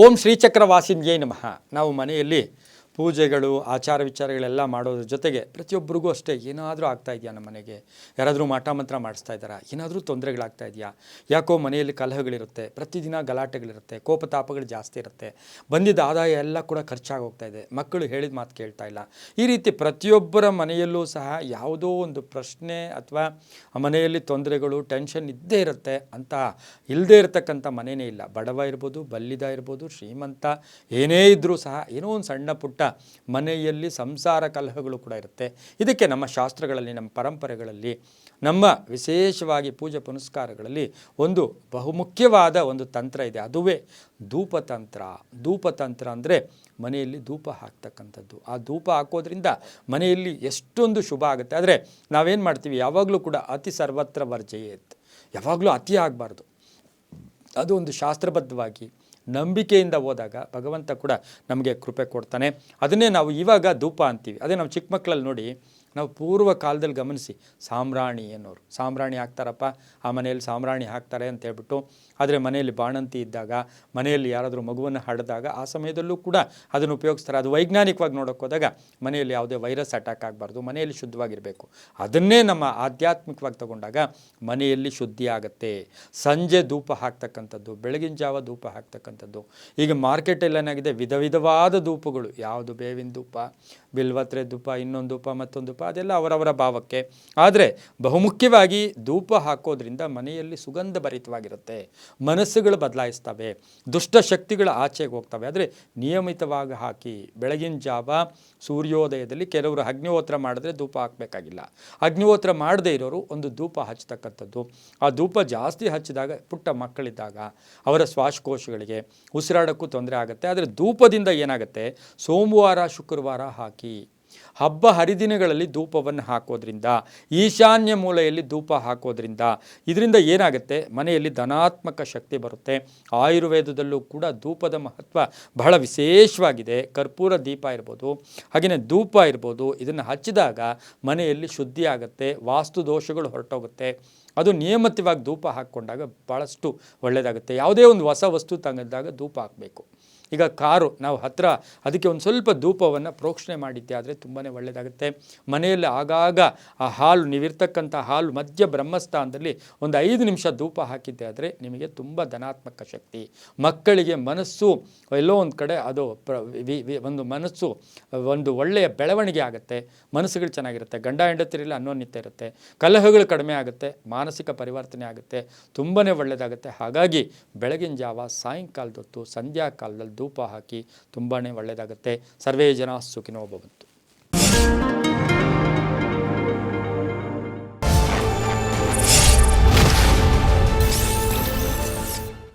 ಓಂ ಶ್ರೀಚಕ್ರವಾಸಿನ್ಯೇ ನಮಃ. ನಾವು ಮನೆಯಲ್ಲಿ ಪೂಜೆಗಳು ಆಚಾರ ವಿಚಾರಗಳೆಲ್ಲ ಮಾಡೋದ್ರ ಜೊತೆಗೆ ಪ್ರತಿಯೊಬ್ಬರಿಗೂ ಅಷ್ಟೇ ಏನಾದರೂ ಆಗ್ತಾ ಇದೆಯಾ, ನಮ್ಮ ಮನೆಗೆ ಯಾರಾದರೂ ಮಾಟ ಮಂತ್ರ ಮಾಡಿಸ್ತಾ ಇದ್ದಾರಾ, ಏನಾದರೂ ತೊಂದರೆಗಳಾಗ್ತಾ ಇದೆಯಾ, ಯಾಕೋ ಮನೆಯಲ್ಲಿ ಕಲಹಗಳಿರುತ್ತೆ, ಪ್ರತಿದಿನ ಗಲಾಟೆಗಳಿರುತ್ತೆ, ಕೋಪತಾಪಗಳು ಜಾಸ್ತಿ ಇರುತ್ತೆ, ಬಂದಿದ್ದ ಆದಾಯ ಎಲ್ಲ ಕೂಡ ಖರ್ಚಾಗೋಗ್ತಾ ಇದೆ, ಮಕ್ಕಳು ಹೇಳಿದ ಮಾತು ಕೇಳ್ತಾ ಇಲ್ಲ. ಈ ರೀತಿ ಪ್ರತಿಯೊಬ್ಬರ ಮನೆಯಲ್ಲೂ ಸಹ ಯಾವುದೋ ಒಂದು ಪ್ರಶ್ನೆ ಅಥವಾ ಮನೆಯಲ್ಲಿ ತೊಂದರೆಗಳು ಟೆನ್ಷನ್ ಇದ್ದೇ ಇರುತ್ತೆ ಅಂತ ಇಲ್ಲದೇ ಇರತಕ್ಕಂಥ ಮನೆಯೇ ಇಲ್ಲ. ಬಡವ ಇರ್ಬೋದು, ಬಲ್ಲಿದ ಇರ್ಬೋದು, ಶ್ರೀಮಂತ ಏನೇ ಇದ್ದರೂ ಸಹ ಏನೋ ಒಂದು ಸಣ್ಣ ಪುಟ್ಟ ಮನೆಯಲ್ಲಿ ಸಂಸಾರ ಕಲಹಗಳು ಕೂಡ ಇರುತ್ತೆ. ಇದಕ್ಕೆ ನಮ್ಮ ಶಾಸ್ತ್ರಗಳಲ್ಲಿ, ನಮ್ಮ ಪರಂಪರೆಗಳಲ್ಲಿ, ನಮ್ಮ ವಿಶೇಷವಾಗಿ ಪೂಜೆ ಪುನಸ್ಕಾರಗಳಲ್ಲಿ ಒಂದು ಬಹುಮುಖ್ಯವಾದ ಒಂದು ತಂತ್ರ ಇದೆ. ಅದುವೇ ಧೂಪತಂತ್ರ. ಧೂಪತಂತ್ರ ಅಂದರೆ ಮನೆಯಲ್ಲಿ ಧೂಪ ಹಾಕ್ತಕ್ಕಂಥದ್ದು. ಆ ಧೂಪ ಹಾಕೋದ್ರಿಂದ ಮನೆಯಲ್ಲಿ ಎಷ್ಟೊಂದು ಶುಭ ಆಗುತ್ತೆ. ಆದರೆ ನಾವೇನು ಮಾಡ್ತೀವಿ, ಯಾವಾಗಲೂ ಕೂಡ ಅತಿ ಸರ್ವತ್ರ ವರ್ಜಯೇತ್, ಯಾವಾಗಲೂ ಅತಿ ಆಗಬಾರ್ದು. ಅದು ಒಂದು ಶಾಸ್ತ್ರಬದ್ಧವಾಗಿ ನಂಬಿಕೆಯಿಂದ ಹೋದಾಗ ಭಗವಂತ ಕೂಡ ನಮಗೆ ಕೃಪೆ ಕೊಡ್ತಾನೆ. ಅದನ್ನೇ ನಾವು ಇವಾಗ ಧೂಪ ಅಂತೀವಿ. ಅದೇ ನಾವು ಚಿಕ್ಕ ಮಕ್ಕಳಲ್ಲಿ ನೋಡಿ, ನಾವು ಪೂರ್ವ ಕಾಲದಲ್ಲಿ ಗಮನಿಸಿ, ಸಾಂಬ್ರಾಣಿ ಅನ್ನೋರು ಸಾಂಬ್ರಾಣಿ ಹಾಕ್ತಾರಪ್ಪ, ಆ ಮನೆಯಲ್ಲಿ ಸಾಂಬ್ರಾಣಿ ಹಾಕ್ತಾರೆ ಅಂತ ಹೇಳ್ಬಿಟ್ಟು. ಆದರೆ ಮನೆಯಲ್ಲಿ ಬಾಣಂತಿ ಇದ್ದಾಗ, ಮನೆಯಲ್ಲಿ ಯಾರಾದರೂ ಮಗುವನ್ನು ಹಡೆದಾಗ ಆ ಸಮಯದಲ್ಲೂ ಕೂಡ ಅದನ್ನು ಉಪಯೋಗಿಸ್ತಾರೆ. ಅದು ವೈಜ್ಞಾನಿಕವಾಗಿ ನೋಡೋಕೆ ಹೋದಾಗ ಮನೆಯಲ್ಲಿ ಯಾವುದೇ ವೈರಸ್ ಅಟ್ಯಾಕ್ ಆಗಬಾರ್ದು, ಮನೆಯಲ್ಲಿ ಶುದ್ಧವಾಗಿರಬೇಕು. ಅದನ್ನೇ ನಮ್ಮ ಆಧ್ಯಾತ್ಮಿಕವಾಗಿ ತಗೊಂಡಾಗ ಮನೆಯಲ್ಲಿ ಶುದ್ಧಿ ಆಗುತ್ತೆ. ಸಂಜೆ ಧೂಪ ಹಾಕ್ತಕ್ಕಂಥದ್ದು, ಬೆಳಗಿನ ಜಾವ ಧೂಪ ಹಾಕ್ತಕ್ಕಂಥದ್ದು. ಈಗ ಮಾರ್ಕೆಟಲ್ಲಿ ಏನಾಗಿದೆ, ವಿಧ ವಿಧವಾದ ಧೂಪಗಳು, ಯಾವುದು ಬೇವಿನ ಧೂಪ, ಬಿಲ್ವತ್ರೆ ಧೂಪ, ಇನ್ನೊಂದು ಧೂಪ, ಮತ್ತೊಂದು ಧೂಪ, ಅದೆಲ್ಲ ಅವರವರ ಭಾವಕ್ಕೆ. ಆದರೆ ಬಹುಮುಖ್ಯವಾಗಿ ಧೂಪ ಹಾಕೋದ್ರಿಂದ ಮನೆಯಲ್ಲಿ ಸುಗಂಧ ಭರಿತವಾಗಿರುತ್ತೆ, ಮನಸ್ಸುಗಳು ಬದಲಾಯಿಸ್ತವೆ, ದುಷ್ಟಶಕ್ತಿಗಳು ಆಚೆಗೆ ಹೋಗ್ತವೆ. ಆದರೆ ನಿಯಮಿತವಾಗಿ ಹಾಕಿ. ಬೆಳಗಿನ ಜಾವ ಸೂರ್ಯೋದಯದಲ್ಲಿ ಕೆಲವರು ಅಗ್ನಿಹೋತ್ರ ಮಾಡಿದ್ರೆ ಧೂಪ ಹಾಕಬೇಕಾಗಿಲ್ಲ. ಅಗ್ನಿಹೋತ್ರ ಮಾಡದೇ ಇರೋರು ಒಂದು ಧೂಪ ಹಚ್ಚತಕ್ಕಂಥದ್ದು. ಆ ಧೂಪ ಜಾಸ್ತಿ ಹಚ್ಚಿದಾಗ ಪುಟ್ಟ ಮಕ್ಕಳಿದ್ದಾಗ ಅವರ ಶ್ವಾಸಕೋಶಗಳಿಗೆ ಉಸಿರಾಡೋಕ್ಕೂ ತೊಂದರೆ ಆಗುತ್ತೆ. ಆದರೆ ಧೂಪದಿಂದ ಏನಾಗುತ್ತೆ, ಸೋಮವಾರ ಶುಕ್ರವಾರ ಹಾಕಿ, ಹಬ್ಬ ಹರಿದಿನಗಳಲ್ಲಿ ಧೂಪವನ್ನು ಹಾಕೋದ್ರಿಂದ, ಈಶಾನ್ಯ ಮೂಲೆಯಲ್ಲಿ ಧೂಪ ಹಾಕೋದ್ರಿಂದ ಇದರಿಂದ ಏನಾಗುತ್ತೆ, ಮನೆಯಲ್ಲಿ ಧನಾತ್ಮಕ ಶಕ್ತಿ ಬರುತ್ತೆ. ಆಯುರ್ವೇದದಲ್ಲೂ ಕೂಡ ಧೂಪದ ಮಹತ್ವ ಬಹಳ ವಿಶೇಷವಾಗಿದೆ. ಕರ್ಪೂರ ದೀಪ ಇರ್ಬೋದು, ಹಾಗೆಯೇ ಧೂಪ ಇರ್ಬೋದು, ಇದನ್ನು ಹಚ್ಚಿದಾಗ ಮನೆಯಲ್ಲಿ ಶುದ್ಧಿ ಆಗುತ್ತೆ, ವಾಸ್ತು ದೋಷಗಳು ಹೊರಟೋಗುತ್ತೆ. ಅದು ನಿಯಮಿತವಾಗಿ ಧೂಪ ಹಾಕ್ಕೊಂಡಾಗ ಭಾಳಷ್ಟು ಒಳ್ಳೆಯದಾಗುತ್ತೆ. ಯಾವುದೇ ಒಂದು ಹೊಸ ವಸ್ತು ತಂದಿದ್ದಾಗ ಧೂಪ ಹಾಕಬೇಕು. ಈಗ ಕಾರು ನಾವು ಹತ್ತಿರ ಅದಕ್ಕೆ ಒಂದು ಸ್ವಲ್ಪ ಧೂಪವನ್ನು ಪ್ರೋಕ್ಷಣೆ ಮಾಡಿದ್ದೆ ಆದರೆ ತುಂಬಾ ಒಳ್ಳೆಯದಾಗುತ್ತೆ. ಮನೆಯಲ್ಲಿ ಆಗಾಗ ಆ ಹಾಲು, ನೀವಿರ್ತಕ್ಕಂಥ ಹಾಲು ಮಧ್ಯ ಬ್ರಹ್ಮಸ್ಥಾನದಲ್ಲಿ ಒಂದು 5 ನಿಮಿಷ ಧೂಪ ಹಾಕಿದ್ದೆ ಆದರೆ ನಿಮಗೆ ತುಂಬ ಧನಾತ್ಮಕ ಶಕ್ತಿ. ಮಕ್ಕಳಿಗೆ ಮನಸ್ಸು ಎಲ್ಲೋ ಒಂದು ಕಡೆ ಅದು ಒಂದು ಮನಸ್ಸು ಒಂದು ಒಳ್ಳೆಯ ಬೆಳವಣಿಗೆ ಆಗುತ್ತೆ, ಮನಸ್ಸುಗಳು ಚೆನ್ನಾಗಿರುತ್ತೆ, ಗಂಡ ಹೆಂಡತಿರಲ್ಲಿ ಅನ್ಯೋನ್ಯತೆ ಇರುತ್ತೆ, ಕಲಹಗಳು ಕಡಿಮೆ ಆಗುತ್ತೆ, ಮಾನಸಿಕ ಪರಿವರ್ತನೆ ಆಗುತ್ತೆ, ತುಂಬಾ ಒಳ್ಳೆಯದಾಗುತ್ತೆ. ಹಾಗಾಗಿ ಬೆಳಗಿನ ಜಾವ, ಸಾಯಂಕಾಲದ ಹೊತ್ತು, ಸಂಧ್ಯಾ ಕಾಲದಲ್ಲಿ ಧೂಪ ಹಾಕಿ ತುಂಬಾ ಒಳ್ಳೆಯದಾಗುತ್ತೆ. ಸರ್ವೇ ಜನ ಸುಖಿನೋ ಭವಂತು.